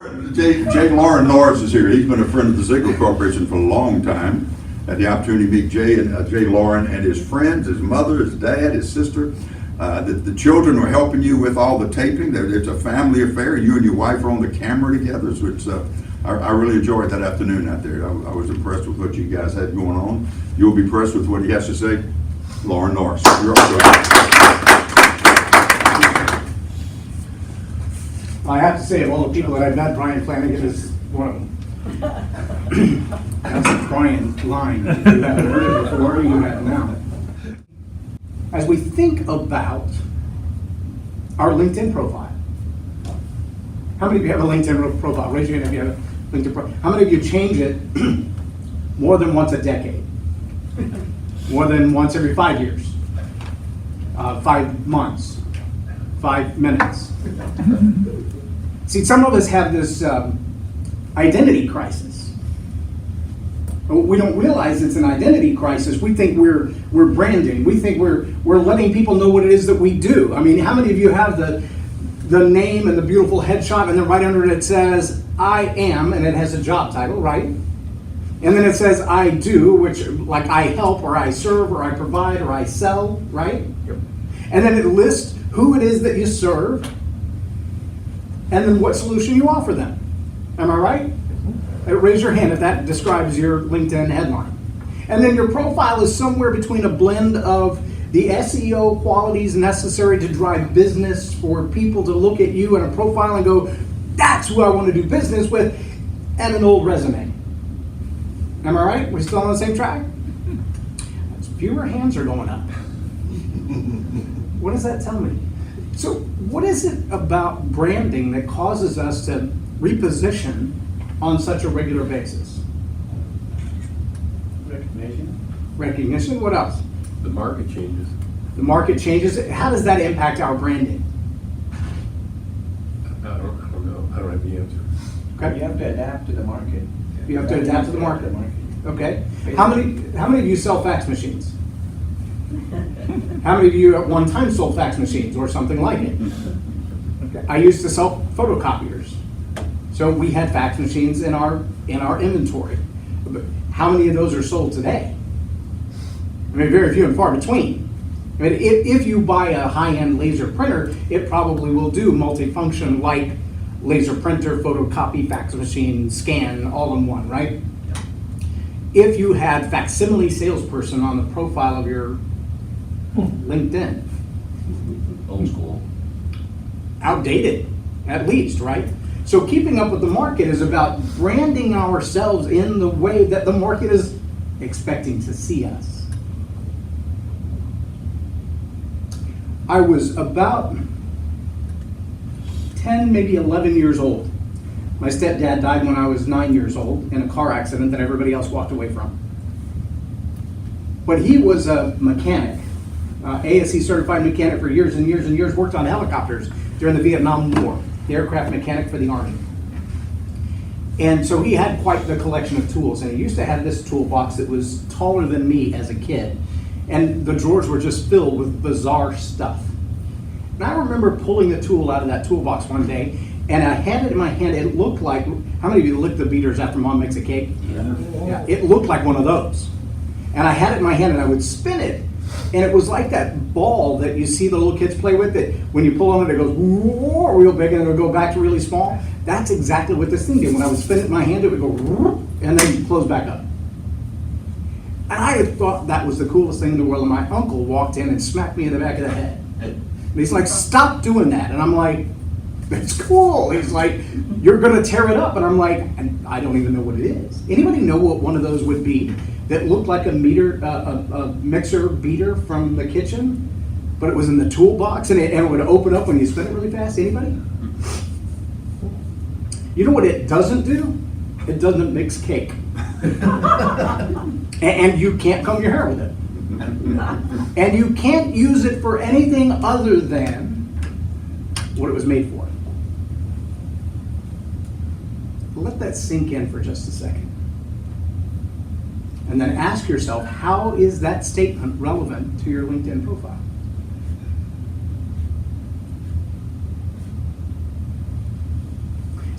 Loren Norris is here. He's been a friend of the Ziglar Corporation for a long time. Had the opportunity to meet Jay Loren and his friends, his mother, his dad, his sister. The children were helping you with all the taping. It's a family affair. You and your wife are on the camera together, so it's I really enjoyed that afternoon out there. I was impressed with what you guys had going on. You'll be impressed with what he has to say. Loren Norris. You're also I have to say, of all the people that I've met, Brian Flanagan is one of them. That's a Brian line. You haven't heard it before, you have it now. As we think about our LinkedIn profile, how many of you have a LinkedIn profile? Raise your hand if you have a LinkedIn profile. How many of you change it more than once a decade? More than once every 5 years? 5 months? 5 minutes? See, some of us have this identity crisis. We don't realize it's an identity crisis. We think we're branding. We think we're letting people know what it is that we do. I mean, how many of you have the name and the beautiful headshot, and then right under it says, I am, and it has a job title, right? And then it says, I do, which like I help, or I serve, or I provide, or I sell, right? Yep. And then it lists who it is that you serve, and then what solution you offer them. Am I right? Raise your hand if that describes your LinkedIn headline. And then your profile is somewhere between a blend of the SEO qualities necessary to drive business for people to look at you in a profile and go, that's who I want to do business with, and an old resume. Am I right? We're still on the same track? Fewer hands are going up. What does that tell me? So what is it about branding that causes us to reposition on such a regular basis? Recognition. What else? The market changes. The market changes. How does that impact our branding? I don't know. I don't have the answer. Okay. You have to adapt to the market. You have to adapt to the market. Okay. How many of you sell fax machines? How many of you at one time sold fax machines or something like it? Okay. I used to sell photocopiers. So we had fax machines in our inventory. But how many of those are sold today? I mean, very few and far between. I mean, if you buy a high-end laser printer, it probably will do multifunction like laser printer, photocopy, fax machine, scan, all in one, right? If you had facsimile salesperson on the profile of your LinkedIn. Old school. Outdated, at least, right? So keeping up with the market is about branding ourselves in the way that the market is expecting to see us. I was about 10, maybe 11 years old. My stepdad died when I was 9 years old in a car accident that everybody else walked away from. But he was a mechanic, ASE certified mechanic for years and years and years, worked on helicopters during the Vietnam War, the aircraft mechanic for the Army. And so he had quite the collection of tools, and he used to have this toolbox that was taller than me as a kid. And the drawers were just filled with bizarre stuff. And I remember pulling the tool out of that toolbox one day, and I had it in my hand. It looked like, how many of you lick the beaters after mom makes a cake? Yeah. It looked like one of those. And I had it in my hand, and I would spin it. And it was like that ball that you see the little kids play with, that when you pull on it, it goes real big, and it'll go back to really small. That's exactly what this thing did. When I would spin it in my hand, it would go and then close back up. And I had thought that was the coolest thing in the world, and my uncle walked in and smacked me in the back of the head. And he's like, stop doing that. And I'm like, that's cool. He's like, you're going to tear it up. And I'm like, I don't even know what it is. Anybody know what one of those would be that looked like a mixer beater from the kitchen, but it was in the toolbox, and it would open up when you spin it really fast? Anybody? You know what it doesn't do? It doesn't mix cake. And you can't comb your hair with it. And you can't use it for anything other than what it was made for. Let that sink in for just a second. And then ask yourself, how is that statement relevant to your LinkedIn profile?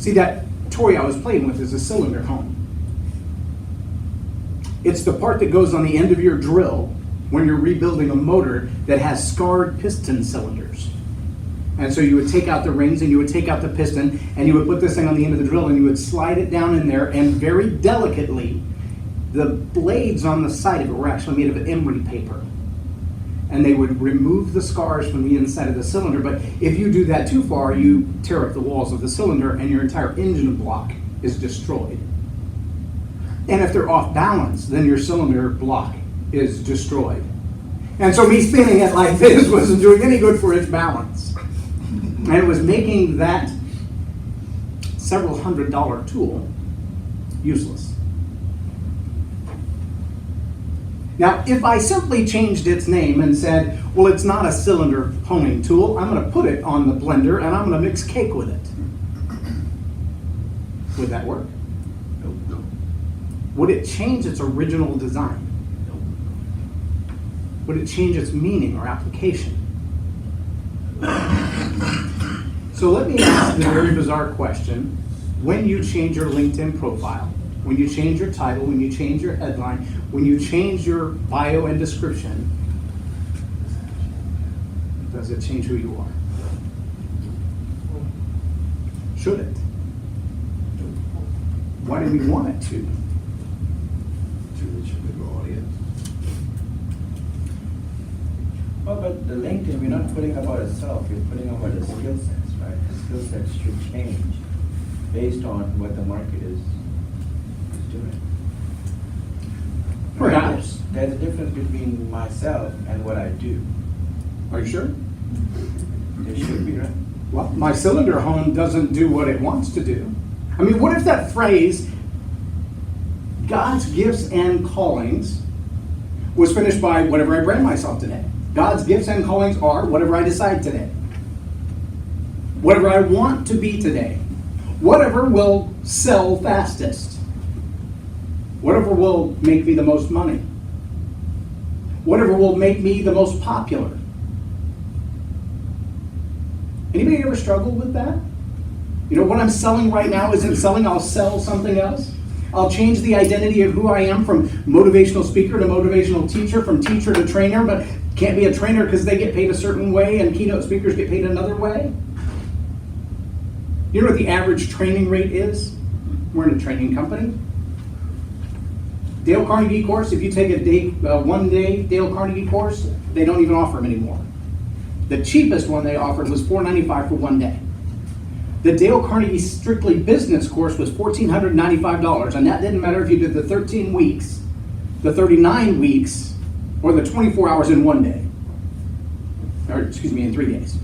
See, that toy I was playing with is a cylinder hone. It's the part that goes on the end of your drill when you're rebuilding a motor that has scarred piston cylinders. And so you would take out the rings and you would take out the piston and you would put this thing on the end of the drill and you would slide it down in there, and very delicately, the blades on the side of it were actually made of emery paper. And they would remove the scars from the inside of the cylinder. But if you do that too far, you tear up the walls of the cylinder and your entire engine block is destroyed. And if they're off balance, then your cylinder block is destroyed. And so me spinning it like this wasn't doing any good for its balance. And it was making that several $100 tool useless. Now, if I simply changed its name and said, well, it's not a cylinder honing tool, I'm going to put it on the blender and I'm going to mix cake with it. Would that work? Nope. Would it change its original design? Nope. Would it change its meaning or application? So let me ask the very bizarre question. When you change your LinkedIn profile, when you change your title, when you change your headline, when you change your bio and description, does it change who you are? Should it? Why do we want it to? To reach a bigger audience. Well, but the LinkedIn, we're not putting about itself, we're putting about the skill sets, right? The skill sets should change based on what the market is doing. Perhaps. There's a difference between myself and what I do. Are you sure? There should be, right? Well, my cylinder hone doesn't do what it wants to do. I mean, what if that phrase, God's gifts and callings, was finished by whatever I brand myself today? God's gifts and callings are whatever I decide today. Whatever I want to be today. Whatever will sell fastest. Whatever will make me the most money. Whatever will make me the most popular. Anybody ever struggle with that? You know, what I'm selling right now isn't selling, I'll sell something else. I'll change the identity of who I am from motivational speaker to motivational teacher, from teacher to trainer, but can't be a trainer because they get paid a certain way and keynote speakers get paid another way. You know what the average training rate is? We're in a training company. Dale Carnegie course, if you take a one-day Dale Carnegie course, they don't even offer them anymore. The cheapest one they offered was $495 for 1 day. The Dale Carnegie Strictly Business course was $1,495, and that didn't matter if you did the 13 weeks, the 39 weeks, or the 24 hours in 1 day. Or, excuse me, in 3 days.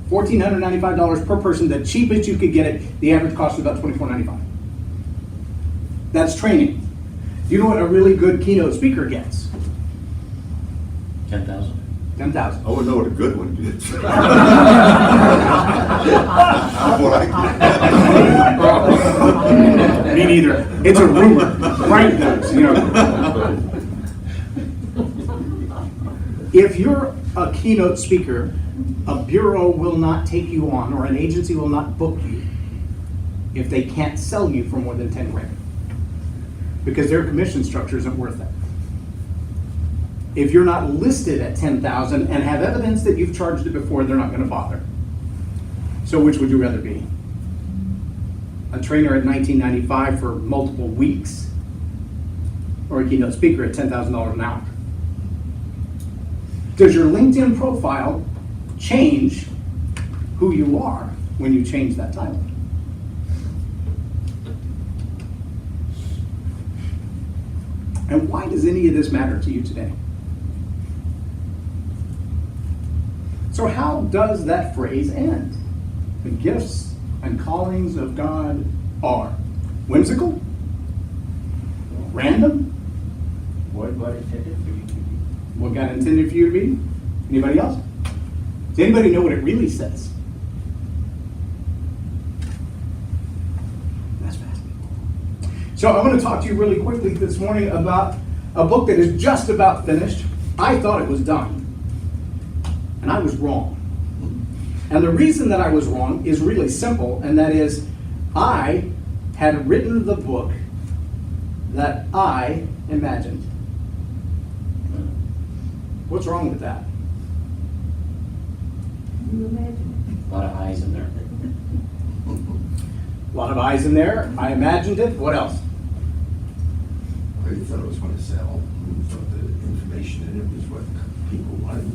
$1,495 per person, the cheapest you could get it. The average cost was about $24.95. That's training. Do you know what a really good keynote speaker gets? 10,000. 10,000. I would know what a good one gets. That's what I get. Me neither. It's a rumor. Frank knows, you know. If you're a keynote speaker, a bureau will not take you on, or an agency will not book you if they can't sell you for more than 10 grand. Because their commission structure isn't worth it. If you're not listed at 10,000 and have evidence that you've charged it before, they're not going to bother. So which would you rather be? A trainer at $19.95 for multiple weeks, or a keynote speaker at $10,000 an hour? Does your LinkedIn profile change who you are when you change that title? And why does any of this matter to you today? So how does that phrase end? The gifts and callings of God are whimsical, random, What God intended for you to be. what God intended for you to be? Anybody else? Does anybody know what it really says? That's fascinating. So I'm going to talk to you really quickly this morning about a book that is just about finished. I thought it was done. And I was wrong. And the reason that I was wrong is really simple, and that is I had written the book that I imagined. What's wrong with that? A lot of eyes in there. A lot of eyes in there. I imagined it. What else? I thought it was going to sell. I thought the information in it was what people wanted.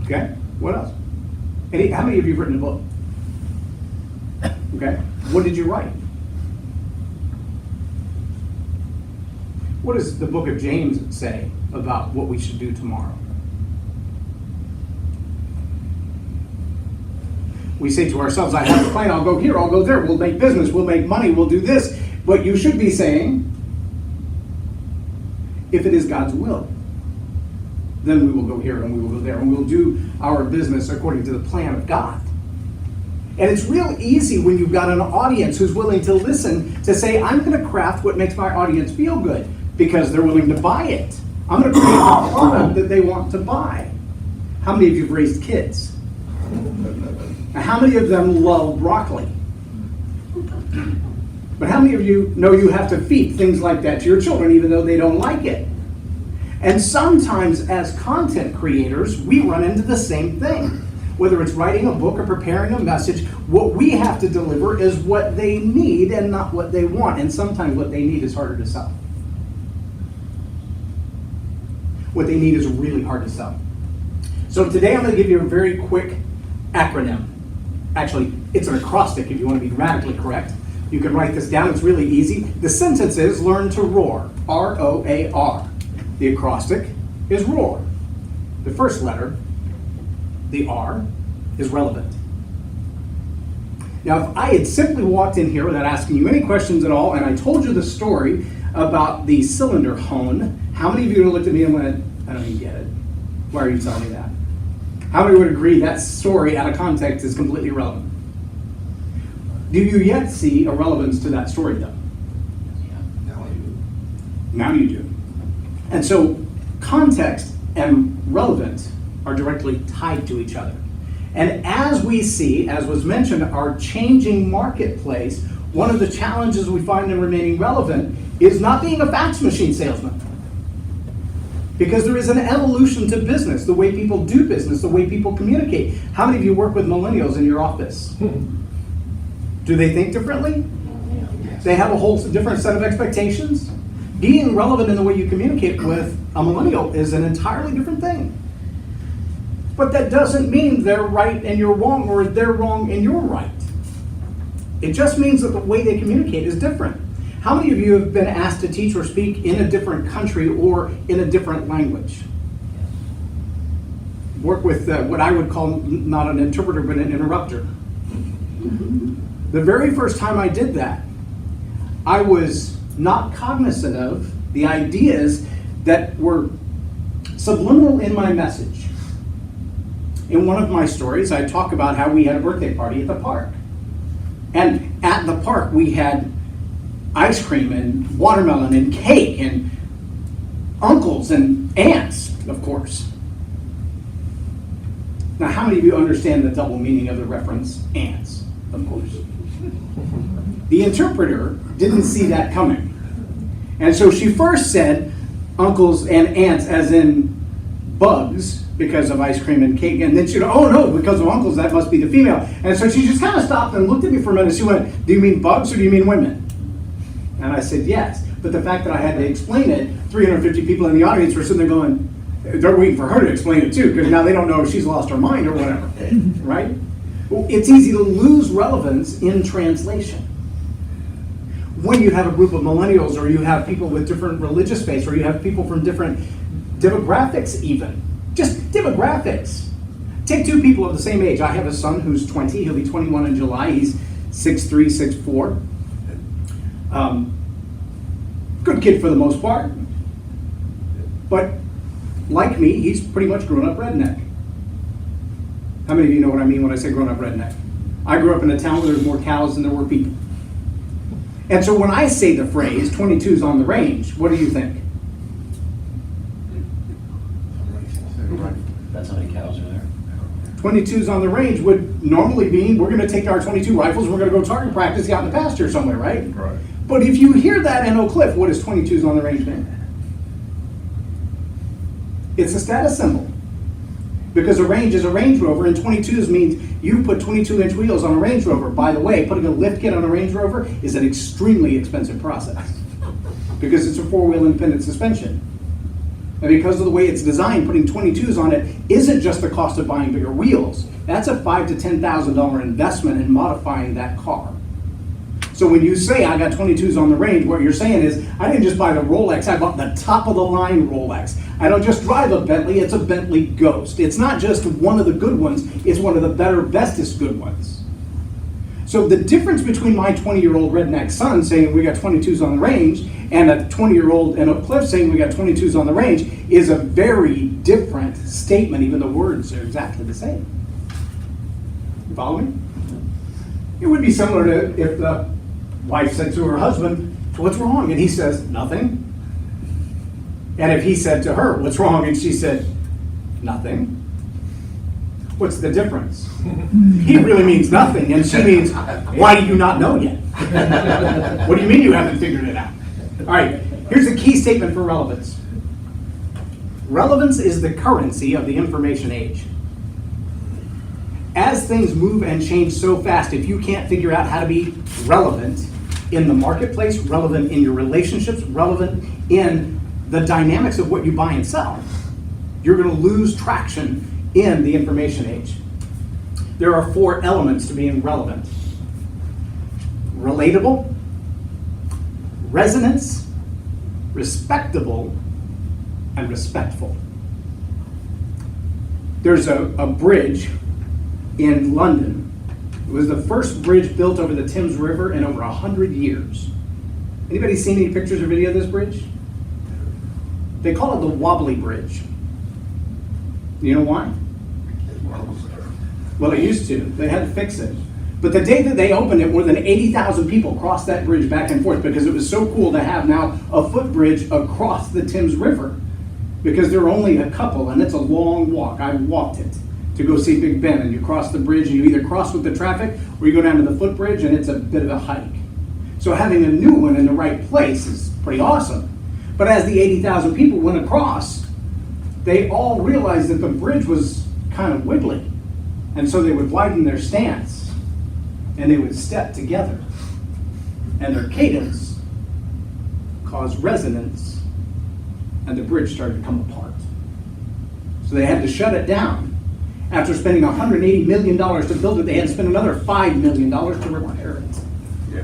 Okay. What else? How many of you have written a book? Okay. What did you write? What does the book of James say about what we should do tomorrow? We say to ourselves, I have a plan, I'll go here, I'll go there, we'll make business, we'll make money, we'll do this. But you should be saying, if it is God's will, then we will go here and we will go there and we'll do our business according to the plan of God. And it's real easy when you've got an audience who's willing to listen to say, I'm going to craft what makes my audience feel good because they're willing to buy it. I'm going to create a product that they want to buy. How many of you have raised kids? How many of them love broccoli? But how many of you know you have to feed things like that to your children even though they don't like it? And sometimes as content creators, we run into the same thing. Whether it's writing a book or preparing a message, what we have to deliver is what they need and not what they want. And sometimes what they need is harder to sell. What they need is really hard to sell. So today I'm going to give you a very quick acronym. Actually, it's an acrostic if you want to be grammatically correct. You can write this down, it's really easy. The sentence is learn to roar, R-O-A-R. The acrostic is roar. The first letter, the R, is relevant. Now, if I had simply walked in here without asking you any questions at all, and I told you the story about the cylinder hone, how many of you would have looked at me and went, I don't even get it. Why are you telling me that? How many would agree that story out of context is completely irrelevant? Do you yet see a relevance to that story, though? Now I do. Now you do. And so context and relevance are directly tied to each other. And as we see, as was mentioned, our changing marketplace, one of the challenges we find in remaining relevant is not being a fax machine salesman. Because there is an evolution to business, the way people do business, the way people communicate. How many of you work with millennials in your office? Do they think differently? They have a whole different set of expectations? Being relevant in the way you communicate with a millennial is an entirely different thing. But that doesn't mean they're right and you're wrong, or they're wrong and you're right. It just means that the way they communicate is different. How many of you have been asked to teach or speak in a different country or in a different language? Work with what I would call not an interpreter, but an interrupter. The very first time I did that, I was not cognizant of the ideas that were subliminal in my message. In one of my stories, I talk about how we had a birthday party at the park. And at the park, we had ice cream and watermelon and cake and uncles and aunts, of course. Now, how many of you understand the double meaning of the reference aunts, of course? The interpreter didn't see that coming. And so she first said uncles and aunts as in bugs because of ice cream and cake. And then she went, oh no, because of uncles, that must be the female. And so she just kind of stopped and looked at me for a minute. She went, do you mean bugs or do you mean women? And I said, yes. But the fact that I had to explain it, 350 people in the audience were sitting there going, they're waiting for her to explain it too, because now they don't know if she's lost her mind or whatever, right? Well, it's easy to lose relevance in translation. When you have a group of millennials, or you have people with different religious faiths, or you have people from different demographics even, just demographics. Take two people of the same age. I have a son who's 20, he'll be 21 in July, he's 6'3", 6'4". Good kid for the most part, but like me, he's pretty much grown up redneck. How many of you know what I mean when I say grown up redneck? I grew up in a town where there's more cows than there were people. And so when I say the phrase, 22's on the range, what do you think? That's how many cows are there. 22s on the range would normally mean we're gonna take our 22 rifles and we're gonna go target practice out in the pasture somewhere, right? Right. But if you hear that in Oak Cliff, what does 22s on the range mean? It's a status symbol. Because a range is a Range Rover, and 22s means you put 22-inch wheels on a Range Rover. By the way, putting a lift kit on a Range Rover is an extremely expensive process because it's a four-wheel independent suspension. And because of the way it's designed, putting 22s on it isn't just the cost of buying bigger wheels. That's a $5,000 to $10,000 investment in modifying that car. So when you say, I got 22s on the range, what you're saying is, I didn't just buy the Rolex, I bought the top of the line Rolex. I don't just drive a Bentley, it's a Bentley Ghost. It's not just one of the good ones, it's one of the better, bestest good ones. So the difference between my 20-year-old redneck son saying we got 22s on the range and a 20-year-old in Oak Cliff saying we got 22s on the range is a very different statement, even the words are exactly the same. You follow me? It would be similar to if the wife said to her husband, what's wrong? And he says, nothing. And if he said to her, what's wrong? And she said, nothing. What's the difference? He really means nothing. And she means, why do you not know yet? What do you mean you haven't figured it out? All right, here's a key statement for relevance. Relevance is the currency of the information age. As things move and change so fast, if you can't figure out how to be relevant in the marketplace, relevant in your relationships, relevant in the dynamics of what you buy and sell, you're going to lose traction in the information age. There are 4 elements to being relevant: relatable, resonance, respectable, and respectful. There's a bridge in London. It was the first bridge built over the Thames River in over 100 years. Anybody seen any pictures or video of this bridge? They call it the Wobbly Bridge. You know why? Well, it used to. They had to fix it. But the day that they opened it, more than 80,000 people crossed that bridge back and forth because it was so cool to have now a footbridge across the Thames River. Because there are only a couple, and it's a long walk. I walked it to go see Big Ben, and you cross the bridge, and you either cross with the traffic, or you go down to the footbridge, and it's a bit of a hike. So having a new one in the right place is pretty awesome. But as the 80,000 people went across, they all realized that the bridge was kind of wiggly. And so they would widen their stance, and they would step together. And their cadence caused resonance, and the bridge started to come apart. So they had to shut it down. After spending $180 million to build it, they had to spend another $5 million to repair it. Yeah.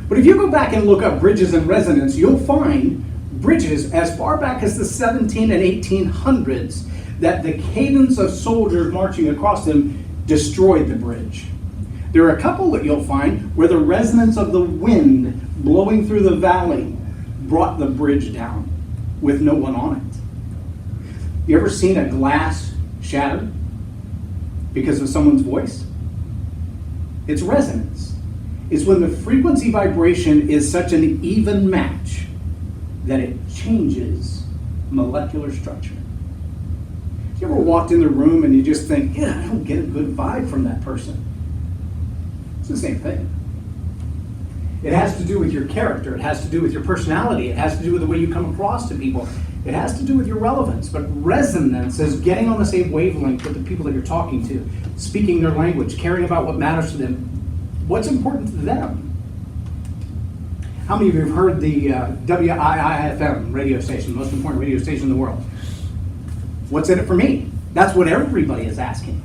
But if you go back and look up bridges and resonance, you'll find bridges as far back as the 17 and 1800s that the cadence of soldiers marching across them destroyed the bridge. There are a couple that you'll find where the resonance of the wind blowing through the valley brought the bridge down with no one on it. You ever seen a glass shatter because of someone's voice? It's resonance. It's when the frequency vibration is such an even match that it changes molecular structure. You ever walked in the room and you just think, yeah, I don't get a good vibe from that person? It's the same thing. It has to do with your character. It has to do with your personality. It has to do with the way you come across to people. It has to do with your relevance. But resonance is getting on the same wavelength with the people that you're talking to, speaking their language, caring about what matters to them, what's important to them. How many of you have heard the WIIFM radio station, the most important radio station in the world? What's in it for me? That's what everybody is asking.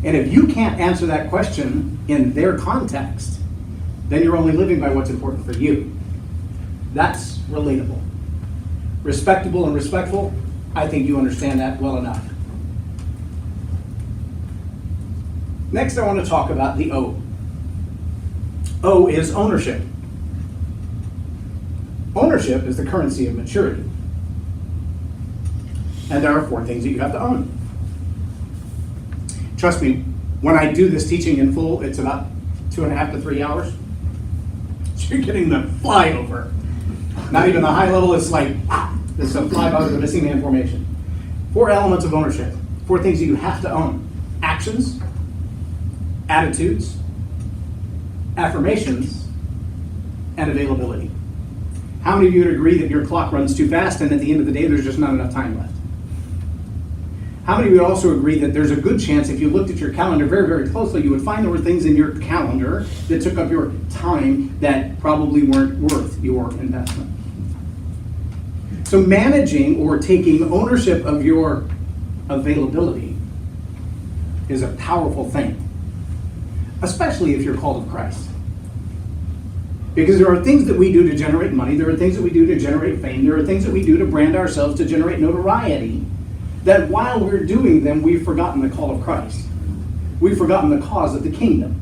And if you can't answer that question in their context, then you're only living by what's important for you. That's relatable. Respectable and respectful, I think you understand that well enough. Next, I want to talk about the O. O is ownership. Ownership is the currency of maturity. And there are 4 things that you have to own. Trust me, when I do this teaching in full, it's about 2.5 to 3 hours. So you're getting the flyover. Not even the high level, it's like, this is a flyby with a missing man formation. 4 elements of ownership. 4 things that you have to own. actions, attitudes, affirmations, and availability. How many of you would agree that your clock runs too fast and at the end of the day there's just not enough time left? How many of you would also agree that there's a good chance if you looked at your calendar very, very closely, you would find there were things in your calendar that took up your time that probably weren't worth your investment? So managing or taking ownership of your availability is a powerful thing, especially if you're called of Christ. Because there are things that we do to generate money, there are things that we do to generate fame, there are things that we do to brand ourselves, to generate notoriety, that while we're doing them, we've forgotten the call of Christ. We've forgotten the cause of the kingdom.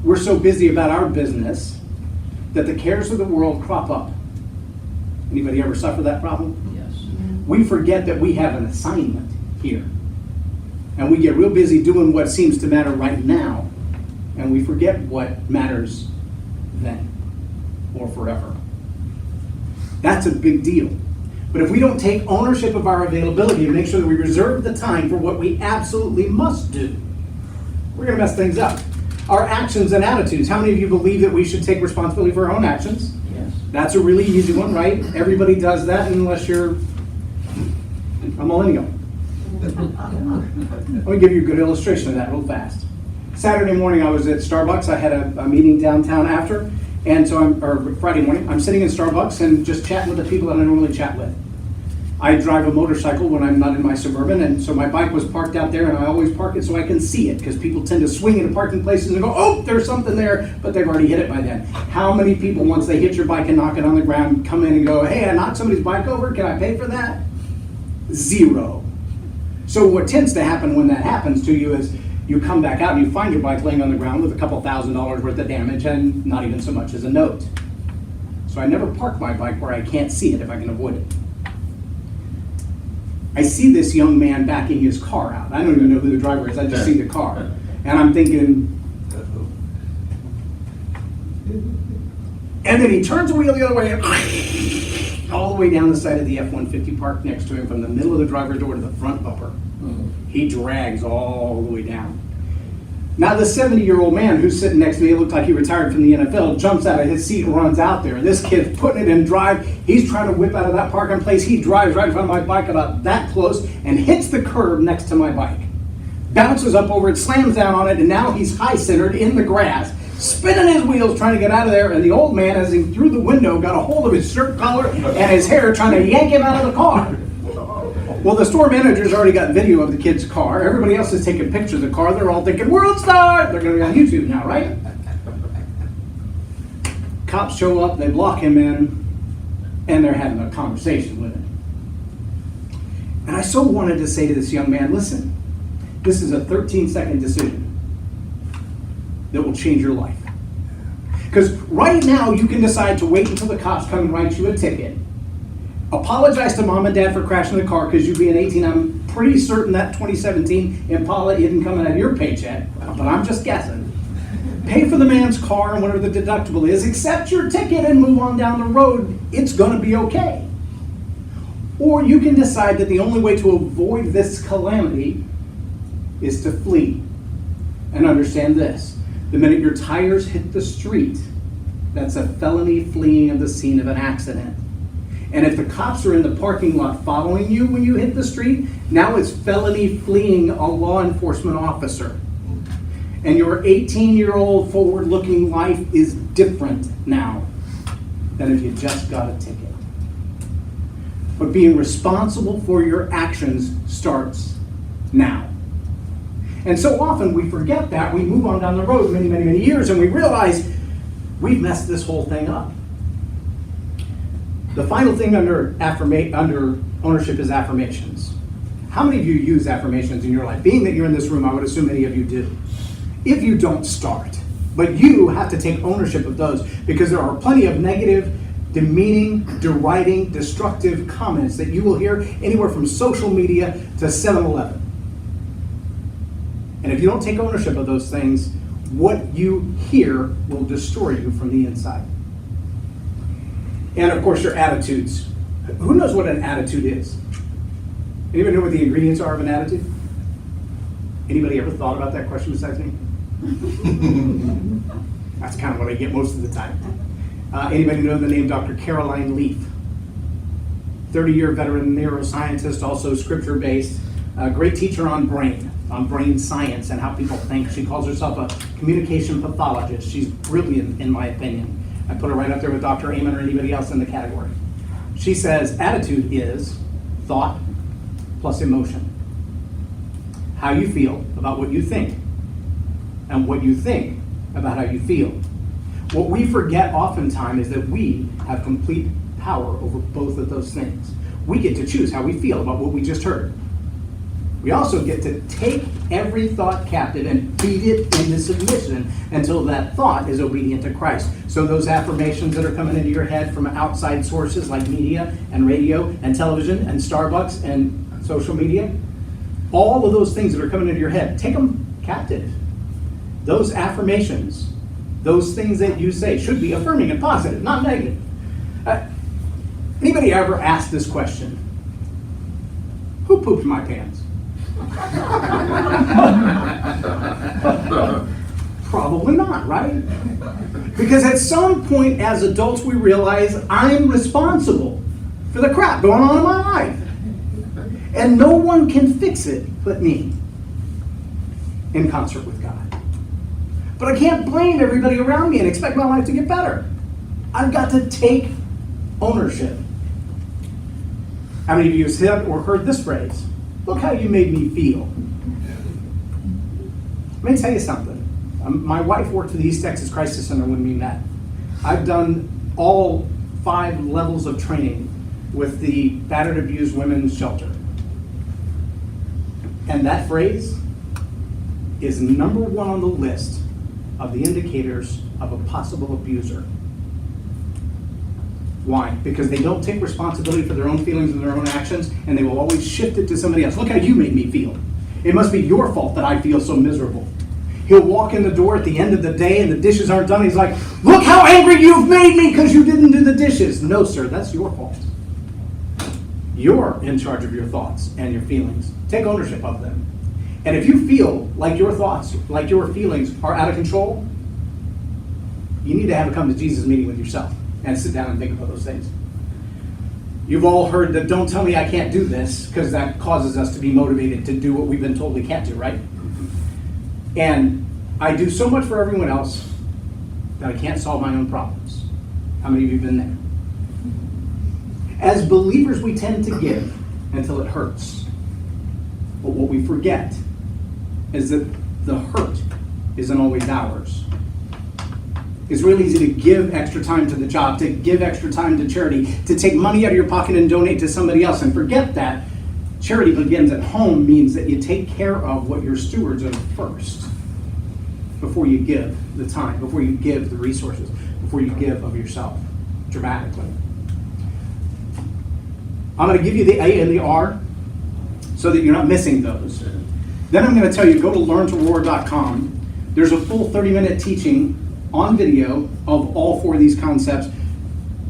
We're so busy about our business that the cares of the world crop up. Anybody ever suffer that problem? Yes. We forget that we have an assignment here. And we get real busy doing what seems to matter right now, and we forget what matters then or forever. That's a big deal. But if we don't take ownership of our availability and make sure that we reserve the time for what we absolutely must do, we're going to mess things up. Our actions and attitudes. How many of you believe that we should take responsibility for our own actions? Yes. That's a really easy one, right? Everybody does that unless you're a millennial. Let me give you a good illustration of that real fast. Saturday morning I was at Starbucks. I had a meeting downtown after, and so or Friday morning, I'm sitting in Starbucks and just chatting with the people that I normally chat with. I drive a motorcycle when I'm not in my Suburban, and so my bike was parked out there, and I always park it so I can see it, because people tend to swing into parking places and go, oh, there's something there, but they've already hit it by then. How many people, once they hit your bike and knock it on the ground, come in and go, hey, I knocked somebody's bike over, can I pay for that? Zero. So what tends to happen when that happens to you is you come back out and you find your bike laying on the ground with a couple $1,000s worth of damage and not even so much as a note. So I never park my bike where I can't see it if I can avoid it. I see this young man backing his car out. I don't even know who the driver is, I just see the car. And I'm thinking, and then he turns the wheel the other way, all the way down the side of the F-150 parked next to him, from the middle of the driver's door to the front bumper. He drags all the way down. Now the 70-year-old man who's sitting next to me, it looked like he retired from the NFL, jumps out of his seat and runs out there. This kid's putting it in drive. He's trying to whip out of that parking place. He drives right in front of my bike about that close and hits the curb next to my bike. Bounces up over it, slams down on it, and now he's high-centered in the grass, spinning his wheels trying to get out of there, and the old man, as he through the window, got a hold of his shirt collar and his hair, trying to yank him out of the car. Well, the store manager's already got video of the kid's car. Everybody else is taking pictures of the car. They're all thinking, world star! They're going to be on YouTube now, right? Cops show up, they block him in, and they're having a conversation with him. And I so wanted to say to this young man, listen, this is a 13-second decision that will change your life. Because right now, you can decide to wait until the cops come and write you a ticket. Apologize to mom and dad for crashing the car, because you being 18, I'm pretty certain that 2017 Impala isn't coming out of your paycheck, but I'm just guessing. Pay for the man's car and whatever the deductible is, accept your ticket and move on down the road. It's going to be okay. Or you can decide that the only way to avoid this calamity is to flee. And understand this, the minute your tires hit the street, that's a felony fleeing of the scene of an accident. And if the cops are in the parking lot following you when you hit the street, now it's felony fleeing a law enforcement officer. And your 18-year-old forward-looking life is different now than if you just got a ticket. But being responsible for your actions starts now. And so often we forget that. We move on down the road many, many, many years, and we realize we've messed this whole thing up. The final thing under ownership is affirmations. How many of you use affirmations in your life? Being that you're in this room, I would assume many of you do. If you don't, start. But you have to take ownership of those, because there are plenty of negative, demeaning, deriding, destructive comments that you will hear anywhere from social media to 7-Eleven. And if you don't take ownership of those things, what you hear will destroy you from the inside. And of course, your attitudes. Who knows what an attitude is? Anybody know what the ingredients are of an attitude? Anybody ever thought about that question besides me? That's kind of what I get most of the time. Anybody know the name Dr. Caroline Leaf? 30-year veteran neuroscientist, also scripture-based, great teacher on brain science and how people think. She calls herself a communication pathologist. She's brilliant, in my opinion. I put her right up there with Dr. Amen or anybody else in the category. She says attitude is thought plus emotion. How you feel about what you think, and what you think about how you feel. What we forget oftentimes is that we have complete power over both of those things. We get to choose how we feel about what we just heard. We also get to take every thought captive and feed it into submission until that thought is obedient to Christ. So those affirmations that are coming into your head from outside sources like media and radio and television and Starbucks and social media, all of those things that are coming into your head, take them captive. Those affirmations, those things that you say should be affirming and positive, not negative. Anybody ever asked this question? Who pooped my pants? Probably not, right? Because at some point as adults we realize I'm responsible for the crap going on in my life. And no one can fix it but me, in concert with God. But I can't blame everybody around me and expect my life to get better. I've got to take ownership. How many of you have said or heard this phrase? Look how you made me feel. Let me tell you something. My wife worked for the East Texas Crisis Center when we met. I've done all 5 levels of training with the Battered Abused Women's Shelter. And that phrase is number 1 on the list of the indicators of a possible abuser. Why? Because they don't take responsibility for their own feelings and their own actions, and they will always shift it to somebody else. Look how you made me feel. It must be your fault that I feel so miserable. He'll walk in the door at the end of the day and the dishes aren't done. He's like, look how angry you've made me because you didn't do the dishes. No, sir, that's your fault. You're in charge of your thoughts and your feelings. Take ownership of them. And if you feel like your thoughts, like your feelings are out of control, you need to have a come to Jesus meeting with yourself and sit down and think about those things. You've all heard that don't tell me I can't do this, because that causes us to be motivated to do what we've been told we can't do, right? And I do so much for everyone else that I can't solve my own problems. How many of you have been there? As believers, we tend to give until it hurts. But what we forget is that the hurt isn't always ours. It's really easy to give extra time to the job, to give extra time to charity, to take money out of your pocket and donate to somebody else. And forget that charity begins at home means that you take care of what you're stewards of first before you give the time, before you give the resources, before you give of yourself dramatically. I'm going to give you the A and the R so that you're not missing those. Then I'm going to tell you, go to learntoroar.com. There's a full 30-minute teaching on video of all 4 of these concepts.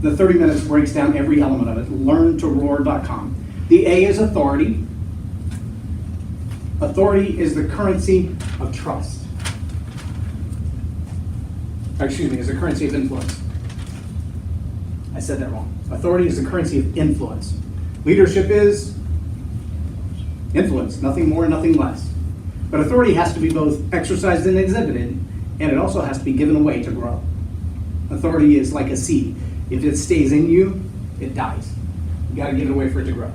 The 30 minutes breaks down every element of it. Learntoroar.com. The A is authority. Authority is the currency of trust. Excuse me, is the currency of influence. I said that wrong. Authority is the currency of influence. Leadership is influence, nothing more, nothing less. But authority has to be both exercised and exhibited, and it also has to be given away to grow. Authority is like a seed. If it stays in you, it dies. You got to give it away for it to grow.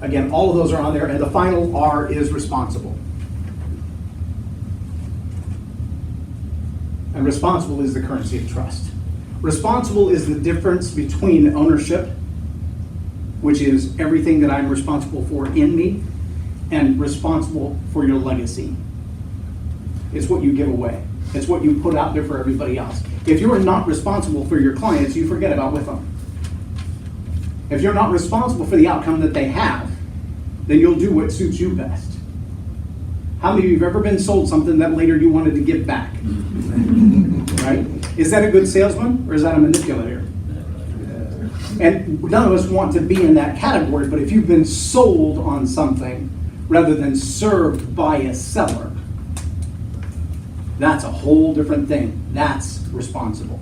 Again, all of those are on there, and the final R is responsible. And responsible is the currency of trust. Responsible is the difference between ownership, which is everything that I'm responsible for in me, and responsible for your legacy. It's what you give away. It's what you put out there for everybody else. If you are not responsible for your clients, you forget about with them. If you're not responsible for the outcome that they have, then you'll do what suits you best. How many of you have ever been sold something that later you wanted to give back? Right? Is that a good salesman or is that a manipulator? And none of us want to be in that category, but if you've been sold on something, rather than served by a seller, that's a whole different thing. That's responsible.